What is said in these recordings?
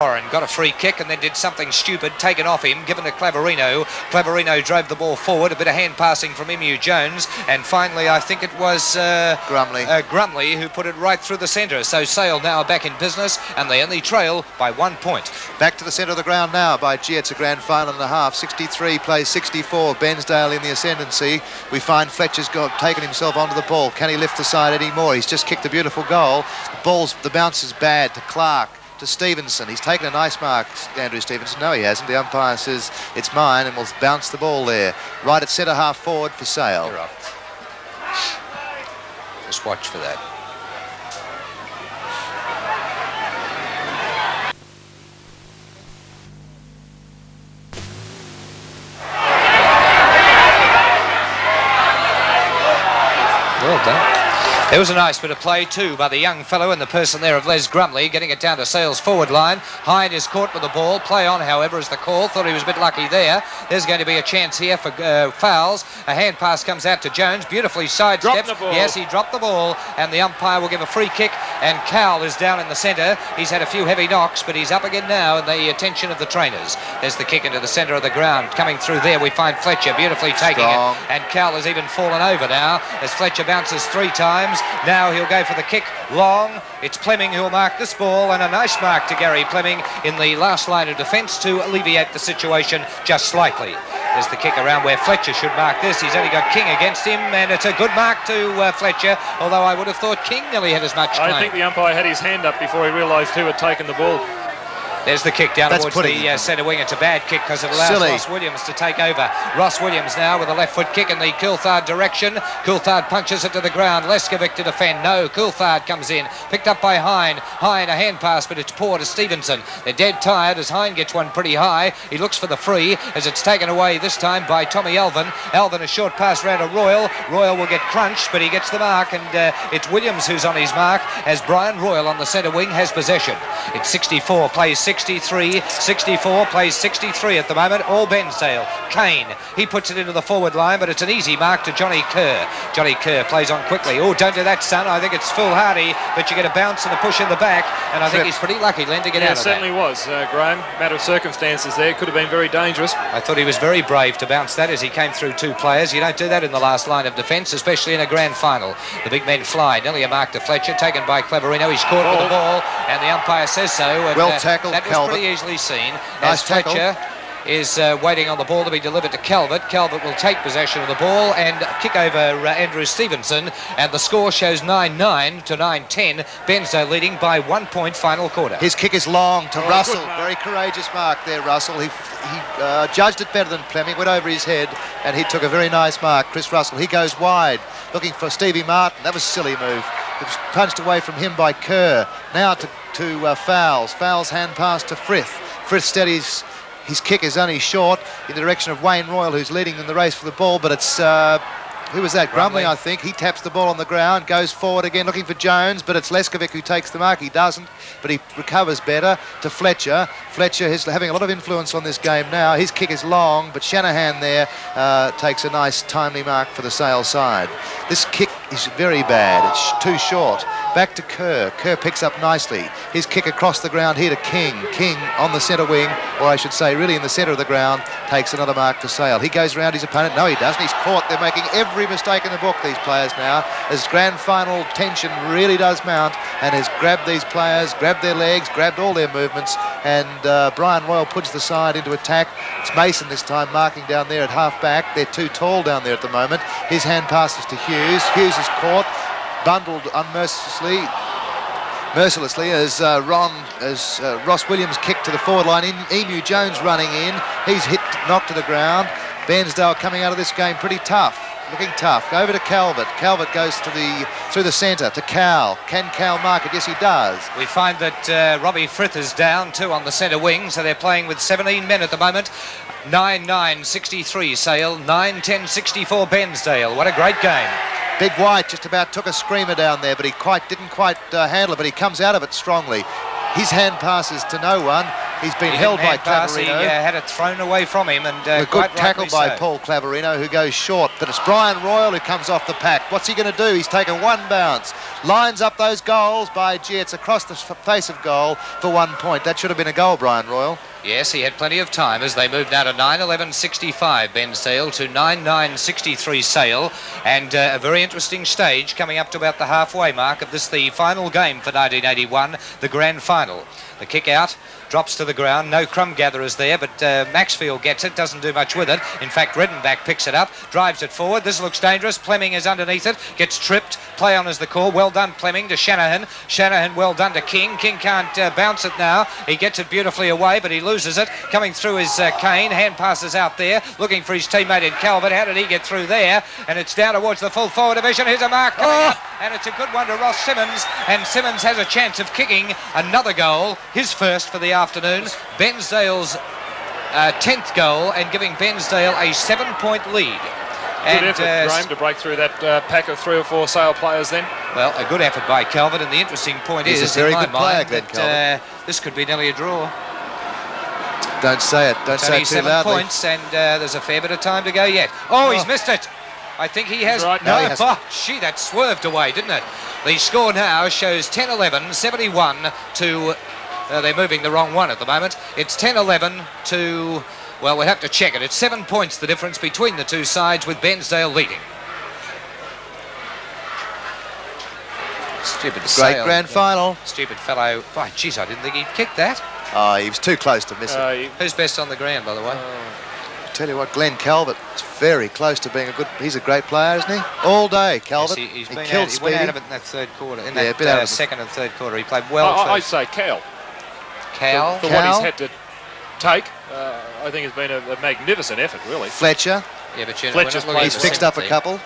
And got a free kick and then did something stupid, taken off him, given to Claverino. Claverino drove the ball forward, a bit of hand passing from Emu Jones, and finally I think it was Grumley who put it right through the centre. So Sale now back in business, and they only trail by 1 point. Back to the centre of the ground now by G. It's a grand final and a half. 63 plays 64. Bairnsdale in the ascendancy. We find Fletcher's taken himself onto the ball. Can he lift the side anymore? He's just kicked a beautiful goal. The bounce is bad to Clark. To Stevenson. He's taken a nice mark, Andrew Stevenson. No, he hasn't. The umpire says it's mine and will bounce the ball there. Right at centre half forward for Sale. You're up. Just watch for that. Well done. There was a nice bit of play too by the young fellow and the person there of Les Grumley, getting it down to Sale's forward line. Hine is caught with the ball. Play on, however, is the call. Thought he was a bit lucky there. There's going to be a chance here for fouls. A hand pass comes out to Jones. Beautifully sidestepped. Yes, he dropped the ball, and the umpire will give a free kick. And Cowell is down in the centre. He's had a few heavy knocks, but he's up again now in the attention of the trainers. There's the kick into the centre of the ground. Coming through there, we find Fletcher beautifully taking it. And Cowell has even fallen over now as Fletcher bounces 3 times. Now he'll go for the kick long. It's Fleming who'll mark this ball, and a nice mark to Gary Fleming in the last line of defence to alleviate the situation just slightly. There's the kick around where Fletcher should mark this. He's only got King against him, and it's a good mark to Fletcher, although I would have thought King nearly had as much claim. I think the umpire had his hand up before he realised who had taken the ball. There's the kick down towards the centre wing. It's a bad kick because it allows Ross Williams to take over. Ross Williams now with a left foot kick in the Coulthard direction. Coulthard punches it to the ground. Leskovic to defend. No, Coulthard comes in. Picked up by Hine. Hine, a hand pass, but it's poor to Stevenson. They're dead tired as Hine gets one pretty high. He looks for the free as it's taken away this time by Tommy Alvin. Alvin, a short pass round to Royal. Royal will get crunched, but he gets the mark, and it's Williams who's on his mark as Brian Royal on the centre wing has possession. It's 64, plays 63, 64, plays 63 at the moment, all Bairnsdale. Kane, he puts it into the forward line, but it's an easy mark to Johnny Kerr. Johnny Kerr plays on quickly. Oh, don't do that, son. I think it's foolhardy, but you get a bounce and a push in the back, and I think he's pretty lucky, Len, to get out of that. It certainly was, Graham. Matter of circumstances there. Could have been very dangerous. I thought he was very brave to bounce that as he came through 2 players. You don't do that in the last line of defence, especially in a grand final. The big men fly. Nearly a mark to Fletcher, taken by Claverino. He's caught with the ball, and the umpire says so. And, well tackled, that was Calvert. Pretty easily seen. Nice as Fletcher is waiting on the ball to be delivered to Calvert. Calvert will take possession of the ball and kick over Andrew Stevenson, and the score shows 9-9 to 9-10. Bairnsdale leading by 1 point, final quarter. His kick is long to Russell. Very courageous mark there, Russell. He judged it better than Fleming, went over his head, and he took a very nice mark. Chris Russell, he goes wide, looking for Stevie Martin. That was a silly move. It was punched away from him by Kerr. Now to Fowles. Fowles hand pass to Frith. Frith steadies. His kick is only short in the direction of Wayne Royal, who's leading in the race for the ball, but it's who was that? Grumley, I think. He taps the ball on the ground, goes forward again looking for Jones, but it's Leskovic who takes the mark. He doesn't, but he recovers better to Fletcher. Fletcher is having a lot of influence on this game now. His kick is long, but Shanahan there takes a nice timely mark for the Sale side. This kick is very bad. It's too short. Back to Kerr. Kerr picks up nicely. His kick across the ground here to King. King on the centre wing, or I should say really in the centre of the ground, takes another mark for Sale. He goes round his opponent. No, he doesn't. He's caught. They're making every mistake in the book, these players now, as grand final tension really does mount, and has grabbed these players, grabbed their legs, grabbed all their movements, and Brian Royal puts the side into attack. It's Mason this time marking down there at half back. They're too tall down there at the moment. His hand passes to Hughes. Hughes is caught, bundled mercilessly as Ross Williams kicked to the forward line. Emu Jones running in. He's knocked to the ground. Bairnsdale coming out of this game pretty tough. Looking tough. Over to Calvert. Calvert goes through the centre to Cowell. Can Cowell mark it? Yes, he does. We find that Robbie Frith is down too on the centre wing, so they're playing with 17 men at the moment. 9-9, 63 Sale, 9-10, 64 Bairnsdale. What a great game. Big White just about took a screamer down there, but he didn't quite handle it, but he comes out of it strongly. His hand passes to no one. He's been He held by didn't hand pass, he Claverino. had it thrown away from him, and A good quite tackle rightly by so. Paul Claverino, who goes short. But it's Brian Royal who comes off the pack. What's he going to do? He's taken one bounce. Lines up those goals by it's across the face of goal for 1 point. That should have been a goal, Brian Royal. Yes, he had plenty of time as they moved now to 9:11.65 Bairnsdale to 9:9.63 Sale, and a very interesting stage coming up to about the halfway mark of this, the final game for 1981, the grand final. The kick out drops to the ground, no crumb gatherers there, but Maxfield gets it, doesn't do much with it. In fact, Redenbach picks it up, drives it forward. This looks dangerous. Fleming is underneath it, gets tripped. Play on is the call. Well done, Fleming, to Shanahan. Shanahan well done to King. King can't bounce it now. He gets it beautifully away, but he loses it. Coming through is Kane. Hand passes out there, looking for his teammate in Calvert. How did he get through there? And it's down towards the full forward division. Here's a mark coming up, and it's a good one to Ross Simmons, and Simmons has a chance of kicking another goal, his first for the afternoon. Bairnsdale's 10th goal, and giving Bairnsdale a 7-point lead. Good effort, Graham, to break through that pack of 3 or 4 Sale players then. Well, a good effort by Calvert, and the interesting point He's is, a very in my good player, mind, Glenn that this could be nearly a draw. Don't say it. Don't say it too 7 loudly. points, and there's a fair bit of time to go yet. Oh, he's missed it. I think he has. Right. No, No, he hasn't. gee, that swerved away, didn't it? The score now shows 10-11, 71 to... they're moving the wrong one at the moment. It's 10-11 to... Well, we'll have to check it. It's 7 points the difference between the two sides, with Bairnsdale leading. Stupid Great Sale. grand final. Stupid fellow. By jeez, I didn't think he'd kick that. Oh, he was too close to miss it. Who's best on the ground, by the way? Tell you what, Glenn Calvert is very close to being a good... He's a great player, isn't he? All day, Calvert. Yes, he's he been killed out, he went Speedy. out of it in that third quarter. In Yeah, a bit out that of it. second and third quarter, he played well. I'd first. say Cal. Cal. For what he's had to take, I think it's been a magnificent effort, really. Fletcher. Yeah, but you know, Fletcher's we're not looking He's at fixed up a sympathy. couple.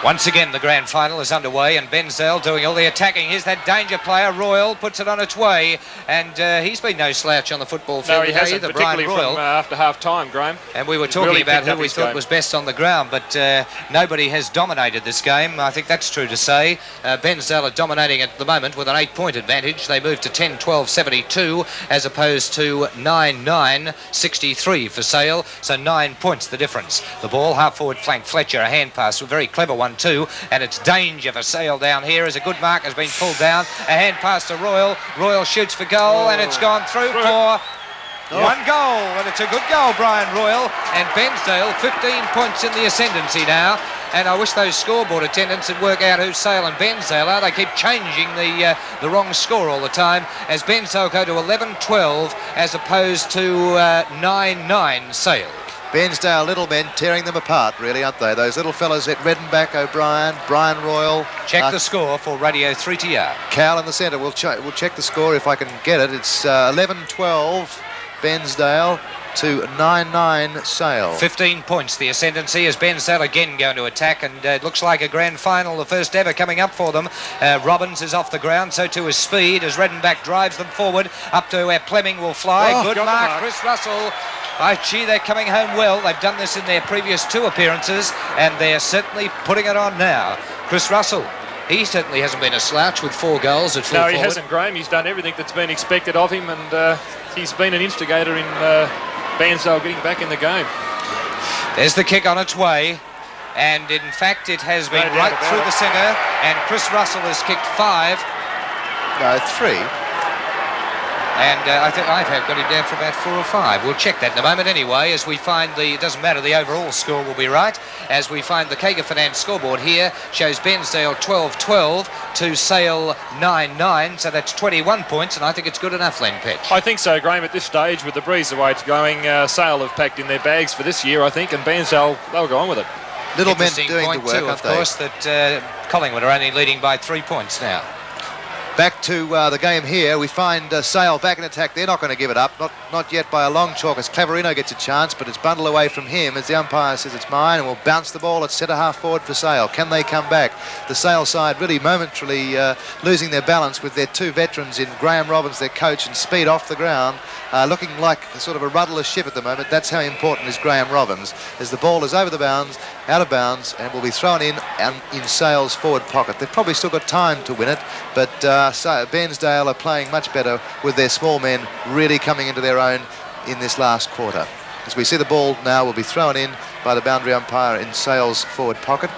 Once again, the grand final is underway, and Bairnsdale doing all the attacking. Here's that danger player. Royal puts it on its way, and he's been no slouch on the football field No, he today hasn't, either, Brian particularly Royal. from after half-time, Graham. And we were He's talking really about picked who up we his thought game. was best on the ground, but nobody has dominated this game. I think that's true to say. Bairnsdale are dominating at the moment with an 8-point advantage. They moved to 10-12-72 as opposed to 9-9-63 for Sale, so 9 points the difference. The ball, half-forward flank, Fletcher, a hand pass, a very clever one too, and it's danger for Sale down here as a good mark has been pulled down. A hand pass to Royal. Royal shoots for goal, and it's gone through for... One goal, and it's a good goal, Brian Royal. And Bairnsdale, 15 points in the ascendancy now. And I wish those scoreboard attendants would work out who Sale and Bairnsdale are. They keep changing the wrong score all the time, as Bairnsdale go to 11-12 as opposed to 9-9 Sale. Bairnsdale little men tearing them apart, really, aren't they? Those little fellas at Redenbach, O'Brien, Brian Royal. Check the score for Radio 3TR. Cal in the centre. We'll check the score if I can get it. It's 11-12 Bairnsdale to 9-9 Sale. 15 points the ascendancy as Bairnsdale again going to attack, and it looks like a grand final, the first ever coming up for them. Robbins is off the ground, so too is Speed as Redenbach drives them forward up to where Fleming will fly. Oh, Good got the mark, mark. Chris Russell. Gee, they're coming home well. They've done this in their previous 2 appearances, and they're certainly putting it on now. Chris Russell, he certainly hasn't been a slouch with 4 goals at full No, forward. he hasn't, Graham. He's done everything that's been expected of him, and he's been an instigator in Bairnsdale getting back in the game. There's the kick on its way, and in fact it has been No doubt right about through it. the centre, and Chris Russell has kicked 5. No, 3. And I think I've got him down for about 4 or 5. We'll check that in a moment anyway, as we find it doesn't matter, the overall score will be right, as we find the Kager Finance scoreboard here shows Bairnsdale 12-12 to Sale 9-9, so that's 21 points, and I think it's good enough, Len Pitch. I think so, Graham. At this stage, with the breeze the way it's going, Sale have packed in their bags for this year, I think, and Bairnsdale, they'll go on with it. Little men Interesting doing point the work, too, aren't of they? course, that Collingwood are only leading by 3 points now. Back to the game here. We find Sale back in attack. They're not going to give it up. Not yet by a long chalk as Claverino gets a chance, but it's bundled away from him as the umpire says it's mine and will bounce the ball at centre half forward for Sale. Can they come back? The Sale side really momentarily losing their balance with their two veterans in Graham Robbins, their coach, and Speed off the ground, looking like sort of a rudderless ship at the moment. That's how important is Graham Robbins, as the ball is over the bounds, out of bounds, and will be thrown in Sale's forward pocket. They've probably still got time to win it, but Bairnsdale are playing much better with their small men really coming into their own in this last quarter. As we see the ball now will be thrown in by the boundary umpire in Sale's forward pocket.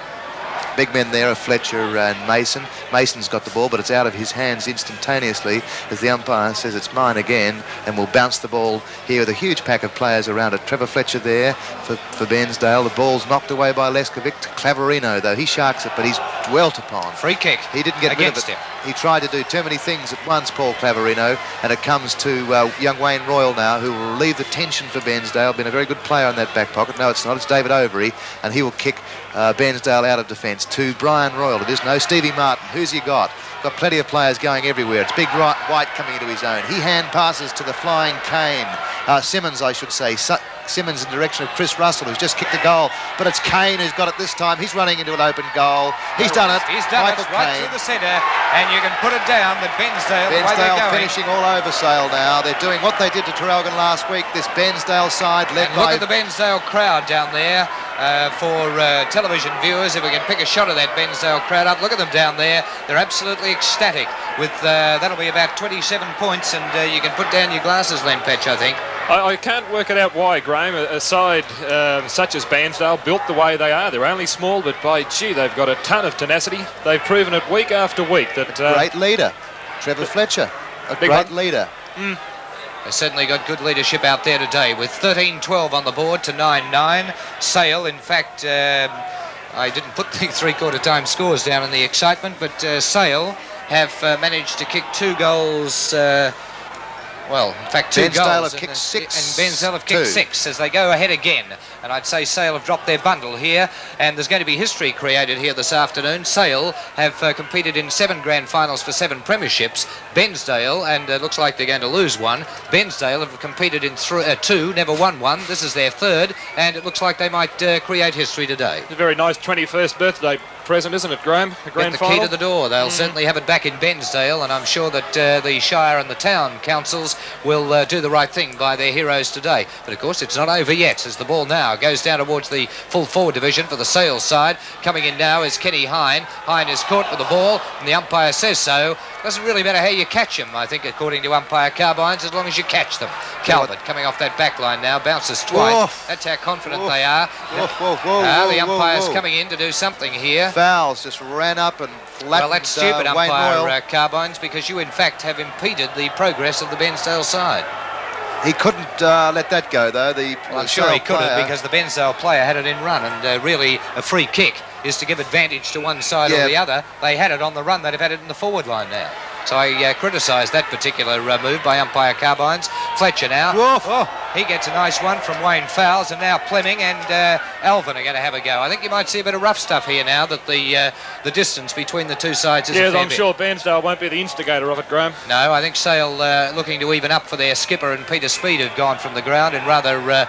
Big men there are Fletcher and Mason. Mason's got the ball, but it's out of his hands instantaneously as the umpire says it's mine again and will bounce the ball here with a huge pack of players around it. Trevor Fletcher there for Bairnsdale. The ball's knocked away by Leskovic to Claverino, though. He sharks it, but he's dwelt upon. Free kick. He didn't get rid of it. Him. He tried to do too many things at once, Paul Claverino, and it comes to young Wayne Royal now, who will relieve the tension for Bairnsdale. Been a very good player in that back pocket. No, it's not. It's David Overy, and he will kick Bairnsdale out of defence to Brian Royal. It is no Stevie Martin. Who's he got? Got plenty of players going everywhere. It's Big White coming into his own. He hand passes to the flying Kane. Simmons, I should say. Simmons in the direction of Chris Russell, who's just kicked a goal. But it's Kane who's got it this time. He's running into an open goal. He's done it. He's done Michael it right Kane. through the centre, and you can put it down that Bairnsdale Finishing all over Sale now. They're doing what they did to Traralgon last week. This Bairnsdale side led and by... look at the Bairnsdale crowd down there. For television viewers, if we can pick a shot of that Bairnsdale crowd up, look at them down there. They're absolutely ecstatic with that'll be about 27 points, and you can put down your glasses, Len Petch, I think. I can't work it out why, Graham. A side such as Bairnsdale, built the way they are. They're only small, but by gee, they've got a ton of tenacity. They've proven it week after week. That great leader, Trevor Fletcher, a great leader. They've certainly got good leadership out there today with 13-12 on the board to 9-9. Sale, in fact, I didn't put the three-quarter time scores down in the excitement, but Sale have managed to kick 2 goals. Well, in fact, 2 Bairnsdale goals. Have kicked 6. And Bairnsdale have kicked 6 as they go ahead again. And I'd say Sale have dropped their bundle here, and there's going to be history created here this afternoon. Sale have competed in 7 grand finals for 7 premierships. Bairnsdale, and it looks like they're going to lose one. Bairnsdale have competed in 2, never won one. This is their 3rd, and it looks like they might create history today. It's a very nice 21st birthday present, isn't it, Graham? The grand final. Key to the door. They'll certainly have it back in Bairnsdale, and I'm sure that the Shire and the town councils will do the right thing by their heroes today. But of course, it's not over yet, as the ball now goes down towards the full forward division for the Sale side. Coming in now is Kenny Hine. Hine is caught with the ball, and the umpire says so. Doesn't really matter how you catch them, I think, according to umpire Carbines, as long as you catch them. Calvert coming off that back line now, bounces twice. That's how confident they are. The umpire's coming in to do something here. Fouls just ran up and flattened. Well, that's stupid, umpire Carbines, because you in fact have impeded the progress of the Bairnsdale side. He couldn't let that go, though. I'm sure he could have, because the Bairnsdale player had it in run, and really a free kick is to give advantage to one side or the other. They had it on the run. They'd have had it in the forward line now. So I criticised that particular move by umpire Carbines. Fletcher now. He gets a nice one from Wayne Fowles, and now Fleming and Alvin are going to have a go. I think you might see a bit of rough stuff here now that the distance between the two sides is a fair bit. I'm sure Bairnsdale won't be the instigator of it, Graham. No, I think Sale looking to even up for their skipper, and Peter Speed have gone from the ground in rather...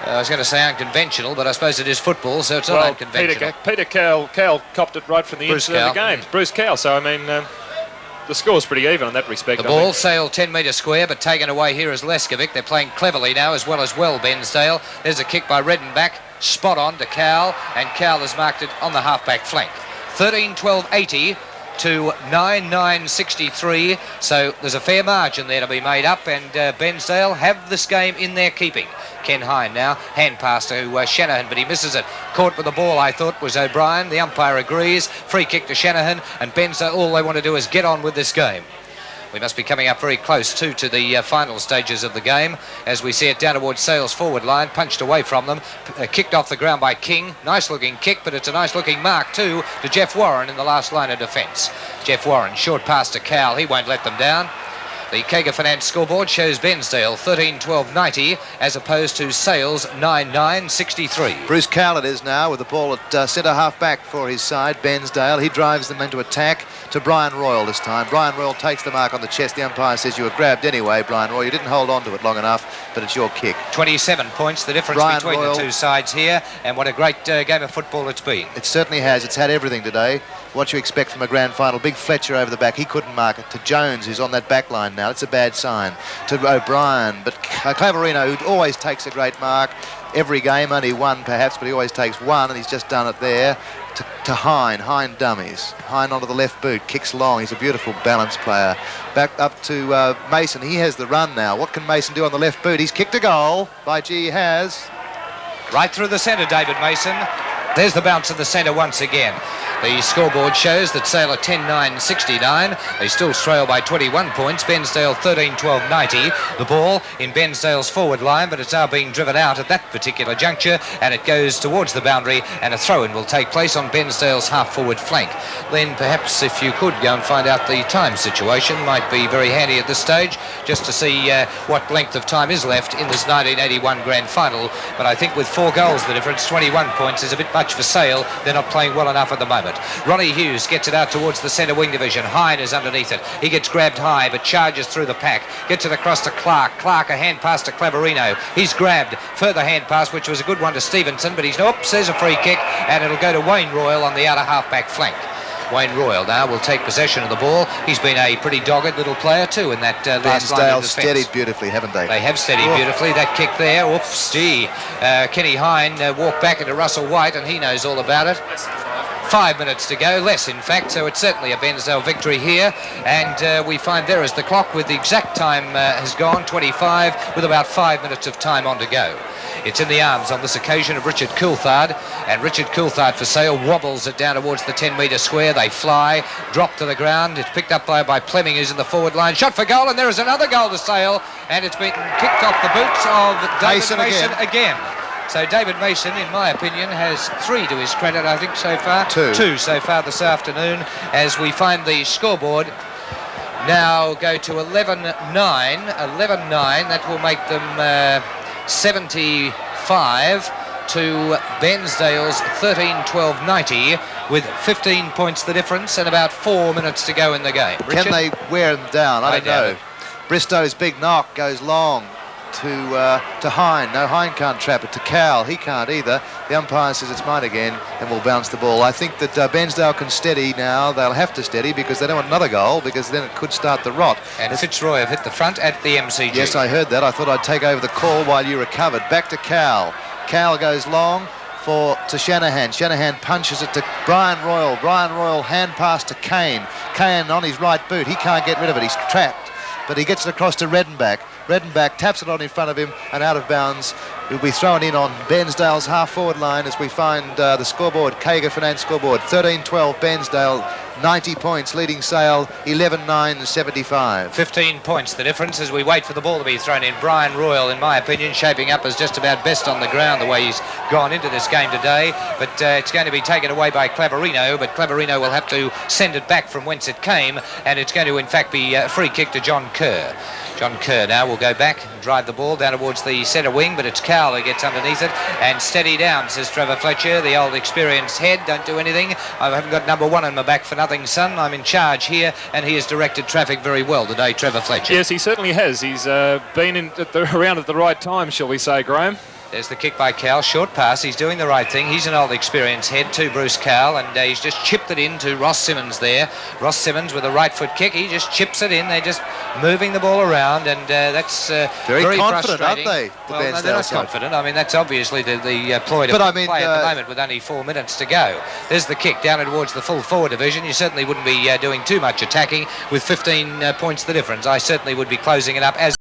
I was going to say unconventional, but I suppose it is football, so it's not unconventional. Peter Cowell copped it right from the inside of the game. Bruce Cowell, so I mean... the score's pretty even in that respect. The ball, Sale 10-metre square, but taken away here is Leskovic. They're playing cleverly now as well, Bairnsdale. There's a kick by Redenbach, spot on to Cowell, and Cowell has marked it on the half-back flank. 13-12-80 to 9-9-63, so there's a fair margin there to be made up, and Bairnsdale have this game in their keeping. Ken Hine now, hand pass to Shanahan, but he misses it. Caught with the ball, I thought, was O'Brien. The umpire agrees. Free kick to Shanahan, and Bairnsdale, all they want to do is get on with this game. We must be coming up very close, too, to the final stages of the game, as we see it down towards Sale's forward line, punched away from them, kicked off the ground by King. Nice-looking kick, but it's a nice-looking mark, too, to Jeff Warren in the last line of defence. Jeff Warren, short pass to Cowell. He won't let them down. The Kager Finance scoreboard shows Bairnsdale 13-12-90 as opposed to Sale's 9-9-63. Bruce Cowell it is now with the ball at centre half back for his side, Bairnsdale. He drives them into attack. to Brian Royal this time. Brian Royal takes the mark on the chest. The umpire says you were grabbed anyway, Brian Royal. You didn't hold on to it long enough, but it's your kick. 27 points, the difference Brian between Royal, the two sides here, and what a great game of football it's been. It certainly has. It's had everything today. What you expect from a grand final. Big Fletcher over the back. He couldn't mark it. To Jones, who's on that back line now. It's a bad sign. To O'Brien. But Claverino, who always takes a great mark. Every game, only one perhaps, but he always takes one, and he's just done it there. To Hine dummies. Hine onto the left boot, kicks long. He's a beautiful balanced player. Back up to Mason. He has the run now. What can Mason do on the left boot? He's kicked a goal. By G, he has. Right through the centre, David Mason. There's the bounce of the centre once again. The scoreboard shows that Sale are 10-9-69. They still trail by 21 points. Bairnsdale 13-12-90. The ball in Bairnsdale's forward line, but it's now being driven out at that particular juncture, and it goes towards the boundary, and a throw-in will take place on Bairnsdale's half-forward flank. Then perhaps if you could go and find out the time situation, might be very handy at this stage, just to see what length of time is left in this 1981 grand final. But I think with 4 goals the difference, 21 points is a bit much for Sale. They're not playing well enough at the moment. Ronnie Hughes gets it out towards the centre wing division. Hine is underneath it. He gets grabbed high but charges through the pack. Gets it across to Clark. Clark, a hand pass to Claverino. He's grabbed. Further hand pass, which was a good one to Stevenson, but he's there's a free kick, and it'll go to Wayne Royal on the outer half-back flank. Wayne Royal now will take possession of the ball. He's been a pretty dogged little player too in that last line of defence. Steadied beautifully, haven't they? They have steadied beautifully. That kick there, oops, gee. Kenny Hine walked back into Russell White, and he knows all about it. 5 minutes to go, less in fact, so it's certainly a Bairnsdale victory here, and we find there is the clock with the exact time has gone, 25, with about 5 minutes of time on to go. It's in the arms on this occasion of Richard Coulthard, and Richard Coulthard for Sale wobbles it down towards the 10-metre square. They fly, drop to the ground. It's picked up by Plemming, who's in the forward line. Shot for goal, and there is another goal to Sale, and it's been kicked off the boots of David Mason again. So David Mason, in my opinion, has 3 to his credit, I think, so far. 2 so far this afternoon, as we find the scoreboard now go to 11-9. 11-9, that will make them 75 to Bairnsdale's 13-12-90, with 15 points the difference and about 4 minutes to go in the game. Richard? Can they wear them down? I don't know. Bristow's big knock goes long to Hine. No, Hine can't trap it. To Cowell, he can't either. The umpire says it's mine again, and will bounce the ball. I think that Bairnsdale can steady now. They'll have to steady because they don't want another goal, because then it could start the rot. And Fitzroy have hit the front at the MCG. Yes, I heard that. I thought I'd take over the call while you recovered. Back to Cowell. Cowell goes long to Shanahan. Shanahan punches it to Brian Royal. Brian Royal hand pass to Kane. Kane on his right boot. He can't get rid of it. He's trapped. But he gets it across to Redenbach. Redenbach taps it on in front of him and out of bounds. It will be thrown in on Bairnsdale's half-forward line as we find the scoreboard, Kager Finance scoreboard. 13-12 Bairnsdale, 90 points, leading Sale 11-9-75. 15 points the difference as we wait for the ball to be thrown in. Brian Royal, in my opinion, shaping up as just about best on the ground the way he's gone into this game today. But it's going to be taken away by Claverino, but Claverino will have to send it back from whence it came, and it's going to in fact be a free kick to John Kerr. John Kerr now will go back and drive the ball down towards the centre wing, but it's Cowell who gets underneath it, and steady down, says Trevor Fletcher, the old experienced head. Don't do anything. I haven't got number 1 on my back for nothing, son. I'm in charge here, and he has directed traffic very well today, Trevor Fletcher. Yes, he certainly has. He's been around at the right time, shall we say, Graham. There's the kick by Cowell, short pass. He's doing the right thing. He's an old experienced head to Bruce Cowell, and he's just chipped it in to Ross Simmons there. Ross Simmons with a right foot kick. He just chips it in. They're just moving the ball around, and that's very confident, frustrating. Aren't they? Well, no, they're not confident. I mean, that's obviously the ploy to play at the moment with only 4 minutes to go. There's the kick down towards the full forward division. You certainly wouldn't be doing too much attacking with 15 points the difference. I certainly would be closing it up as